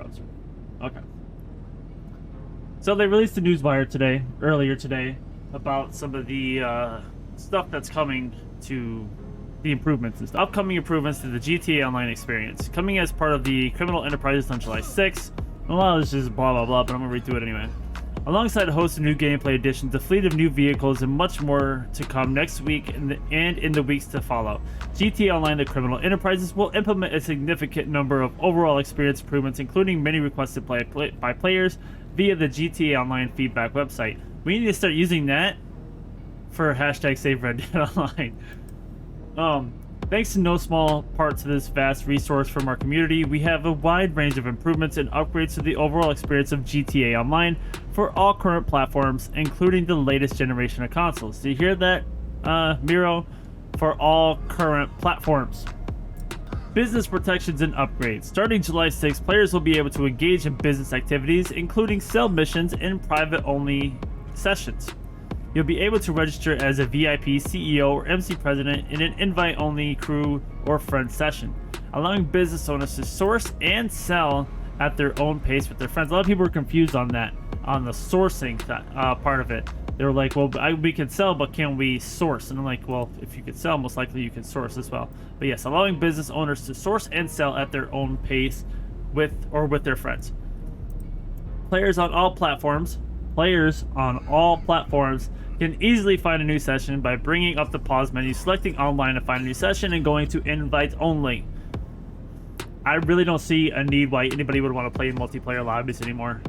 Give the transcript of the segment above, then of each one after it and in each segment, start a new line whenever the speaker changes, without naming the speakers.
browser. Okay. So they released a newswire earlier today, about some of the stuff that's coming to the improvements and stuff. Upcoming improvements to the GTA Online experience, coming as part of the Criminal Enterprises on July 6th. A lot of this is blah blah blah, but I'm gonna read through it anyway. Alongside a host of new gameplay additions, a fleet of new vehicles, and much more to come next week and in the weeks to follow. GTA Online: The Criminal Enterprises will implement a significant number of overall experience improvements, including many requested by players via the GTA Online feedback website. We need to start using that for hashtag Save Red Dead Online. Thanks in no small part to this vast resource from our community, we have a wide range of improvements and upgrades to the overall experience of GTA Online for all current platforms, including the latest generation of consoles. Do you hear that, Miro? For all current platforms. Business protections and upgrades. Starting July 6th, players will be able to engage in business activities, including sell missions and private-only sessions. You'll be able to register as a VIP, CEO, or MC president in an invite-only crew or friend session, allowing business owners to source and sell at their own pace with their friends. A lot of people are confused on that, on the sourcing part of it. They were like, well, we can sell, but can we source? And I'm like, well, if you can sell, most likely you can source as well. But yes, allowing business owners to source and sell at their own pace with their friends. Players on all platforms can easily find a new session by bringing up the pause menu, selecting online to find a new session, and going to invite only. I really don't see a need why anybody would want to play in multiplayer lobbies anymore.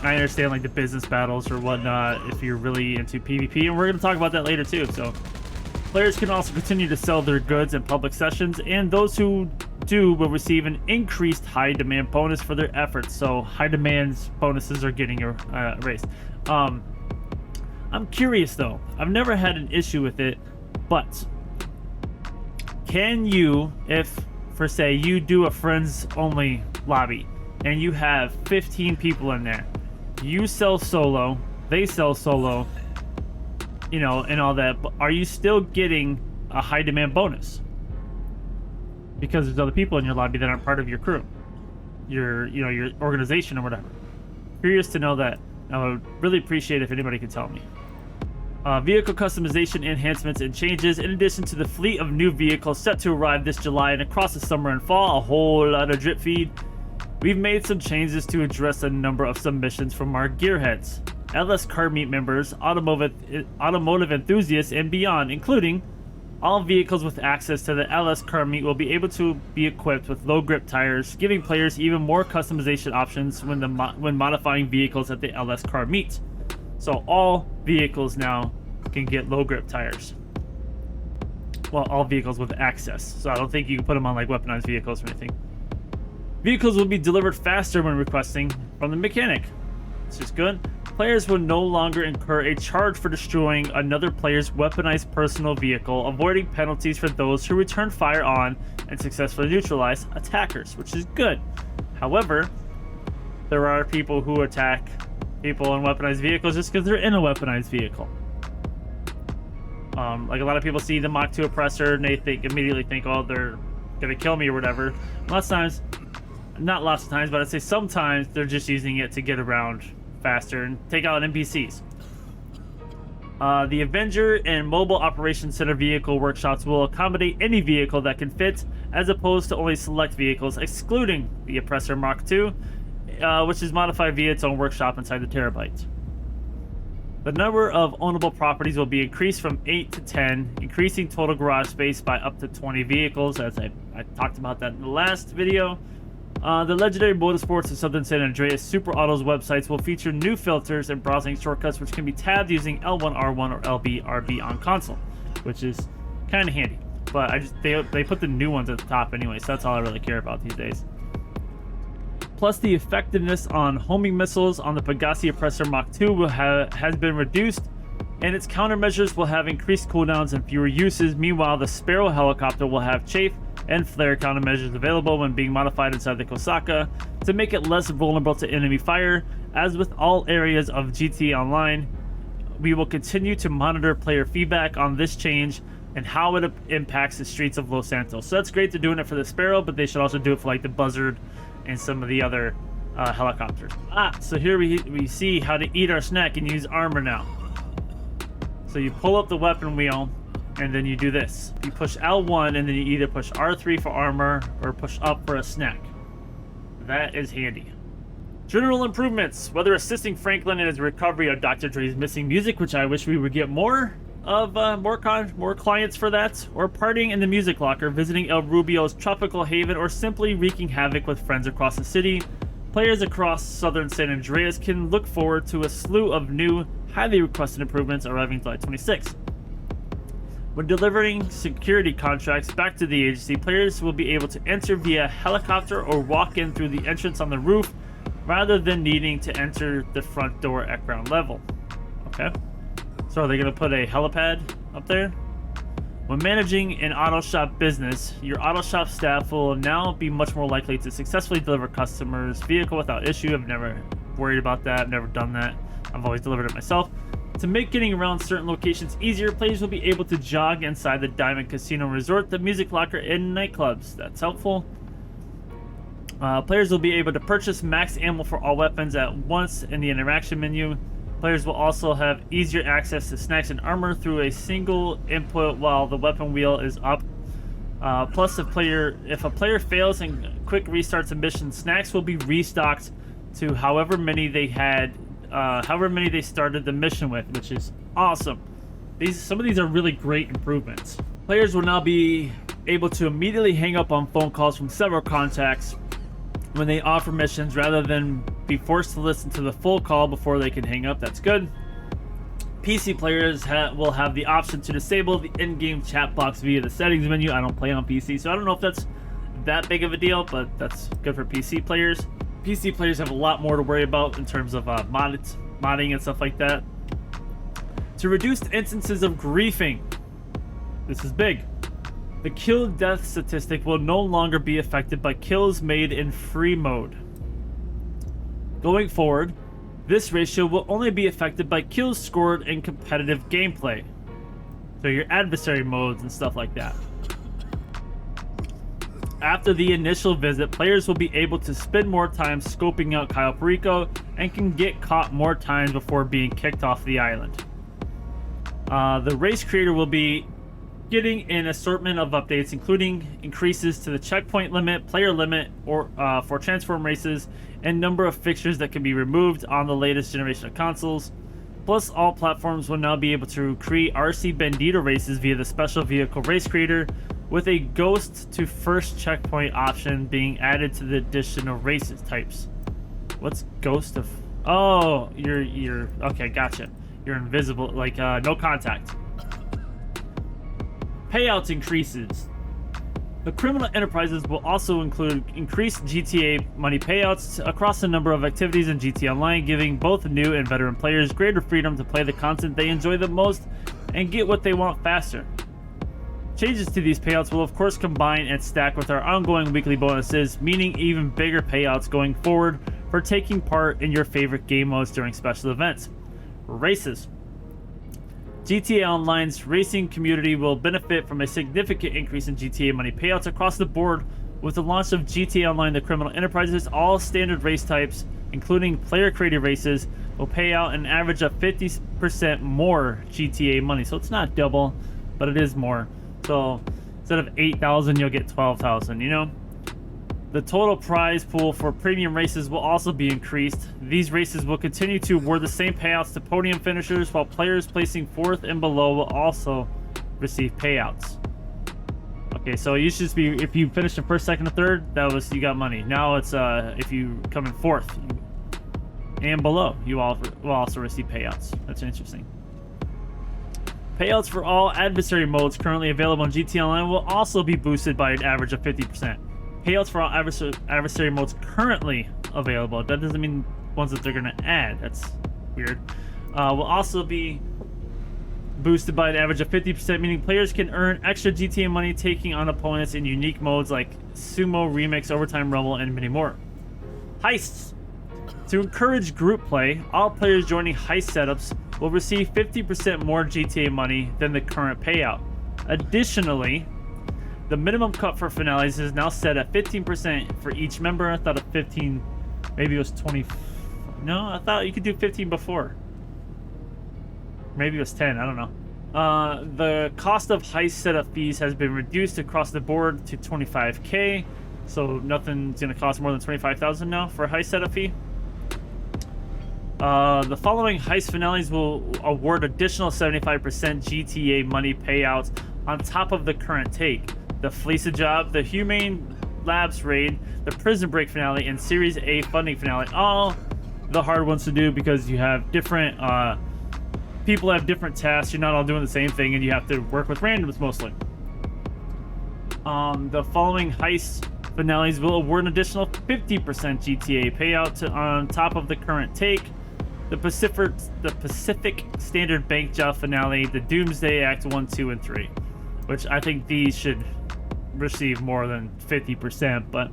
I understand like the business battles or whatnot if you're really into PvP, and we're going to talk about that later too. So players can also continue to sell their goods in public sessions, and those who do will receive an increased high demand bonus for their efforts. So high demands bonuses are getting raised. I'm curious though. I've never had an issue with it, but can you, if for say you do a friends only lobby and you have 15 people in there, you sell solo, they sell solo, you know, and all that, but are you still getting a high demand bonus? Because there's other people in your lobby that aren't part of your crew, your organization or whatever. Curious to know that. I would really appreciate if anybody could tell me. Vehicle customization enhancements and changes. In addition to the fleet of new vehicles set to arrive this July and across the summer and fall, a whole lot of drip feed, we've made some changes to address a number of submissions from our gearheads, LS Car Meet members, automotive enthusiasts, and beyond, including all vehicles with access to the LS Car Meet will be able to be equipped with low grip tires, giving players even more customization options when modifying vehicles at the LS Car Meet. So all vehicles now can get low grip tires. Well, all vehicles with access. So I don't think you can put them on like weaponized vehicles or anything. Vehicles will be delivered faster when requesting from the mechanic. This is good. Players will no longer incur a charge for destroying another player's weaponized personal vehicle, avoiding penalties for those who return fire on and successfully neutralize attackers, which is good. However, there are people who attack people in weaponized vehicles just because they're in a weaponized vehicle. Like a lot of people see the Mach 2 oppressor and they immediately think, oh, they're gonna kill me or whatever. Lots of times, not lots of times, but I'd say sometimes they're just using it to get around faster and take out NPCs. The Avenger and Mobile Operations Center vehicle workshops will accommodate any vehicle that can fit, as opposed to only select vehicles, excluding the Oppressor Mach 2, which is modified via its own workshop inside the Terabyte. The number of ownable properties will be increased from 8 to 10, increasing total garage space by up to 20 vehicles, as I talked about that in the last video. The Legendary Motorsports and Southern San Andreas Super Autos websites will feature new filters and browsing shortcuts which can be tabbed using L1, R1, or LB, RB on console, which is kind of handy. But they put the new ones at the top anyway, so that's all I really care about these days. Plus, the effectiveness on homing missiles on the Pegasi Oppressor Mach 2 has been reduced, and its countermeasures will have increased cooldowns and fewer uses. Meanwhile, the Sparrow helicopter will have chafe and flare countermeasures available when being modified inside the Kosaka to make it less vulnerable to enemy fire. As with all areas of GTA Online, we will continue to monitor player feedback on this change and how it impacts the streets of Los Santos. So that's great. They're doing it for the Sparrow, but they should also do it for like the Buzzard and some of the other helicopters. So here we see how to eat our snack and use armor now. So you pull up the weapon wheel, and then you do this. You push L1, and then you either push R3 for armor or push up for a snack. That is handy. General improvements, whether assisting Franklin in his recovery of Dr. Dre's missing music, which I wish we would get more of, more clients for that, or partying in the music locker, visiting El Rubio's tropical haven, or simply wreaking havoc with friends across the city. Players across southern San Andreas can look forward to a slew of new, highly requested improvements arriving July 26. When delivering security contracts back to the agency, players will be able to enter via helicopter or walk in through the entrance on the roof, rather than needing to enter the front door at ground level. Okay. So are they going to put a helipad up there? When managing an auto shop business, your auto shop staff will now be much more likely to successfully deliver customers' vehicle without issue. I've never worried about that. I've never done that. I've always delivered it myself. To make getting around certain locations easier, players will be able to jog inside the Diamond Casino Resort, the music locker, and nightclubs. That's helpful. Players will be able to purchase max ammo for all weapons at once in the interaction menu. Players will also have easier access to snacks and armor through a single input while the weapon wheel is up. Plus, if a player fails and quick restarts a mission, snacks will be restocked to however many they started the mission with, which is awesome. Some of these are really great improvements. Players will now be able to immediately hang up on phone calls from several contacts when they offer missions, rather than be forced to listen to the full call before they can hang up. That's good. PC players will have the option to disable the in-game chat box via the settings menu. I don't play on PC, so I don't know if that's that big of a deal, but that's good for PC players. PC players have a lot more to worry about in terms of modding and stuff like that. To reduce instances of griefing, this is big. The kill-death statistic will no longer be affected by kills made in free mode. Going forward, this ratio will only be affected by kills scored in competitive gameplay. So your adversary modes and stuff like that. After the initial visit, players will be able to spend more time scoping out Cayo Perico and can get caught more times before being kicked off the island. The race creator will be getting an assortment of updates, including increases to the checkpoint limit, player limit, or for transform races, and number of fixtures that can be removed on the latest generation of consoles. Plus, all platforms will now be able to create RC Bandito races via the special vehicle race creator, with a ghost to first checkpoint option being added to the additional races types. What's ghost of? Oh, you're okay, gotcha. You're invisible, like no contact. Payouts increases. The criminal enterprises will also include increased GTA money payouts across a number of activities in GTA Online, giving both new and veteran players greater freedom to play the content they enjoy the most and get what they want faster. Changes to these payouts will of course combine and stack with our ongoing weekly bonuses, meaning even bigger payouts going forward for taking part in your favorite game modes during special events. Races. GTA Online's racing community will benefit from a significant increase in GTA money payouts across the board with the launch of GTA Online The Criminal Enterprises. All standard race types, including player-created races, will pay out an average of 50% more GTA money. So it's not double, but it is more. So instead of 8,000, you'll get 12,000, you know? The total prize pool for premium races will also be increased. These races will continue to award the same payouts to podium finishers, while players placing 4th and below will also receive payouts. Okay, so it used to just be if you finished in 1st, 2nd, or 3rd, you got money. Now it's if you come in 4th and below, you will also receive payouts. That's interesting. Payouts for all adversary modes currently available on GTA Online will also be boosted by an average of 50%. Payouts for all adversary modes currently available, that doesn't mean ones that they're going to add. That's weird. Will also be boosted by an average of 50%, meaning players can earn extra GTA money taking on opponents in unique modes like Sumo, Remix, Overtime Rumble, and many more. Heists. To encourage group play, all players joining heist setups will receive 50% more GTA money than the current payout. Additionally, the minimum cut for finales is now set at 15% for each member. I thought of 15, maybe it was 20. No, I thought you could do 15 before. Maybe it was 10, I don't know. The cost of heist setup fees has been reduced across the board to 25K. So nothing's going to cost more than 25,000 now for a heist setup fee. The following heist finales will award additional 75% GTA money payouts on top of the current take. The Fleece Job, the Humane Labs raid, the Prison Break finale, and Series A funding finale. All the hard ones to do because you have different people have different tasks. You're not all doing the same thing, and you have to work with randoms mostly. The following heist finales will award an additional 50% GTA payout on top of the current take. The Pacific Standard Bank Job finale, the Doomsday Act 1, 2, and 3, which I think these should receive more than 50%, but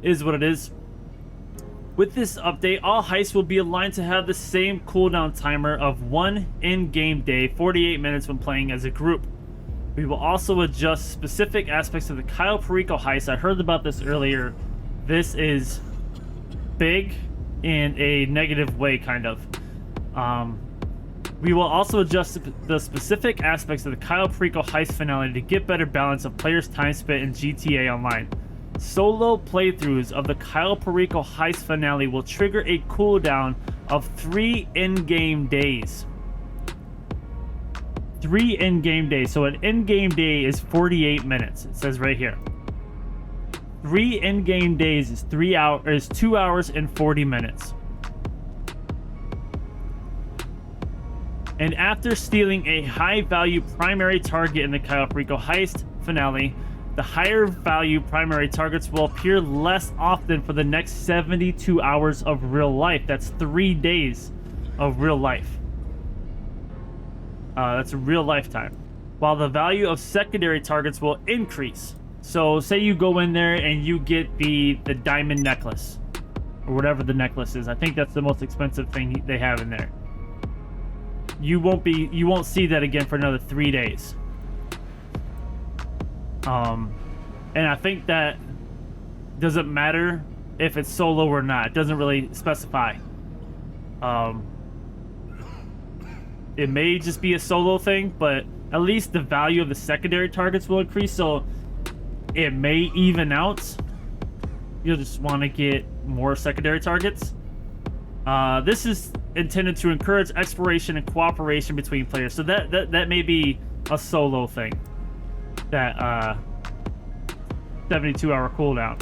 is what it is. With this update, all heists will be aligned to have the same cooldown timer of 1 in-game day, 48 minutes when playing as a group. We will also adjust specific aspects of the Cayo Perico heist. I heard about this earlier. This is big in a negative way, kind of. We will also adjust the specific aspects of the Cayo Perico heist finale to get better balance of players' time spent in GTA Online. Solo playthroughs of the Cayo Perico heist finale will trigger a cooldown of 3 in-game days. 3 in-game days. So an in-game day is 48 minutes. It says right here. 3 in-game days is 2 hours and 40 minutes. And after stealing a high-value primary target in the Cayo Perico heist finale, the higher value primary targets will appear less often for the next 72 hours of real life. That's 3 days of real life. That's a real lifetime. While the value of secondary targets will increase. So say you go in there and you get the diamond necklace, or whatever the necklace is. I think that's the most expensive thing they have in there. You won't see that again for another 3 days. And I think that doesn't matter if it's solo or not. It doesn't really specify. It may just be a solo thing, but at least the value of the secondary targets will increase, so it may even out. You'll just want to get more secondary targets. This is intended to encourage exploration and cooperation between players, so that may be a solo thing. That 72-hour cooldown.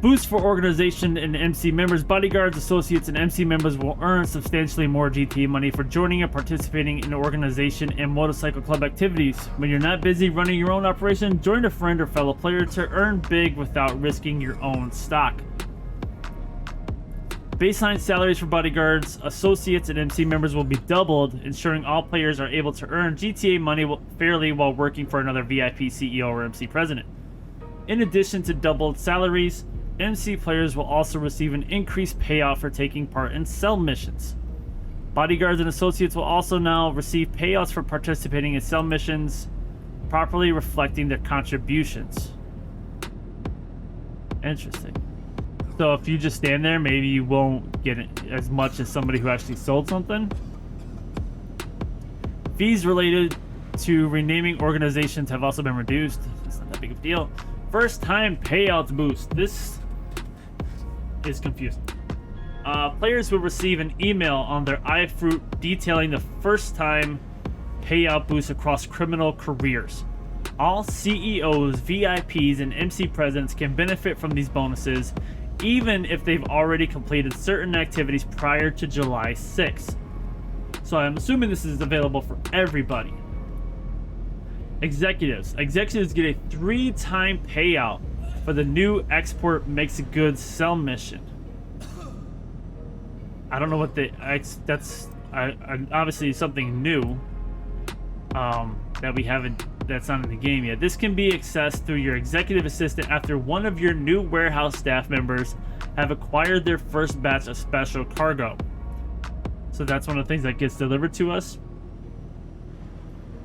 Boost for organization and MC members. Bodyguards, associates, and MC members will earn substantially more GTA money for joining and participating in organization and motorcycle club activities. When you're not busy running your own operation, join a friend or fellow player to earn big without risking your own stock. Baseline salaries for bodyguards, associates, and MC members will be doubled, ensuring all players are able to earn GTA money fairly while working for another VIP CEO or MC president. In addition to doubled salaries, MC players will also receive an increased payout for taking part in cell missions. Bodyguards and associates will also now receive payouts for participating in cell missions, properly reflecting their contributions. Interesting. So if you just stand there, maybe you won't get as much as somebody who actually sold something. Fees related to renaming organizations have also been reduced. It's not that big of a deal. First time payouts boost. This is confusing. Players will receive an email on their iFruit detailing the first time payout boost across criminal careers. All CEOs, VIPs, and MC presidents can benefit from these bonuses, even if they've already completed certain activities prior to July 6th. So I'm assuming this is available for everybody. Executives get a 3-time payout for the new export mixed goods sell mission. I don't know what that's obviously something new that we haven't, that's not in the game yet. This can be accessed through your executive assistant after one of your new warehouse staff members have acquired their first batch of special cargo. So that's one of the things that gets delivered to us.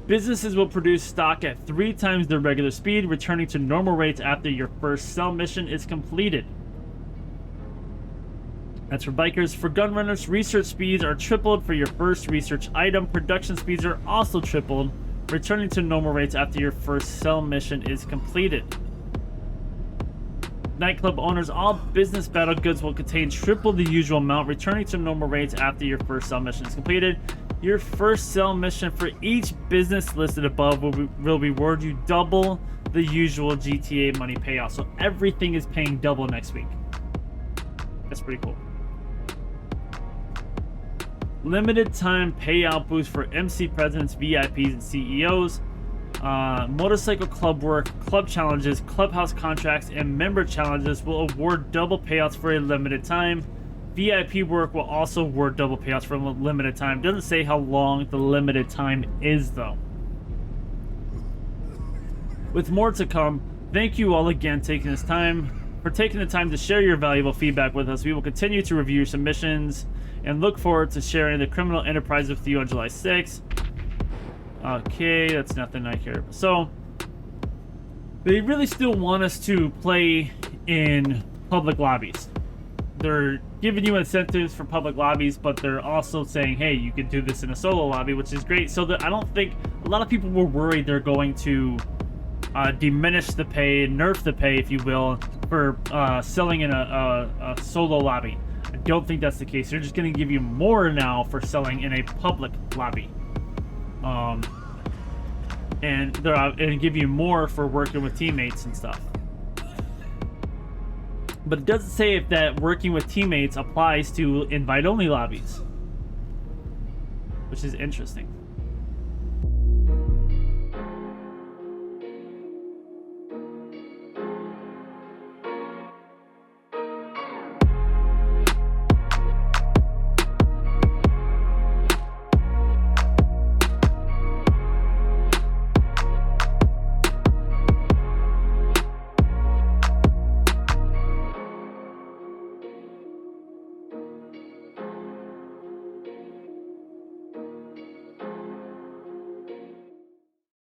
Businesses will produce stock at 3 times their regular speed, returning to normal rates after your first sell mission is completed. That's for bikers. For gun runners, research speeds are tripled for your first research item. Production speeds are also tripled, returning to normal rates after your first sell mission is completed. Nightclub owners, all business battle goods will contain triple the usual amount, returning to normal rates after your first sell mission is completed. Your first sell mission for each business listed above will reward you double the usual GTA money payout. So everything is paying double next week. That's pretty cool. Limited time payout boost for MC presidents, VIPs, and CEOs. Motorcycle club work, club challenges, clubhouse contracts, and member challenges will award double payouts for a limited time. VIP work will also award double payouts for a limited time. Doesn't say how long the limited time is, though. With more to come, thank you all again for taking the time to share your valuable feedback with us. We will continue to review your submissions and look forward to sharing the criminal enterprise with you on July 6th. Okay, that's nothing I care about. So, they really still want us to play in public lobbies. They're giving you incentives for public lobbies, but they're also saying, hey, you can do this in a solo lobby, which is great. So I don't think a lot of people were worried they're going to diminish the pay, nerf the pay, if you will, for selling in a solo lobby. I don't think that's the case. They're just going to give you more now for selling in a public lobby. And they're give you more for working with teammates and stuff. But it doesn't say if that working with teammates applies to invite-only lobbies, which is interesting.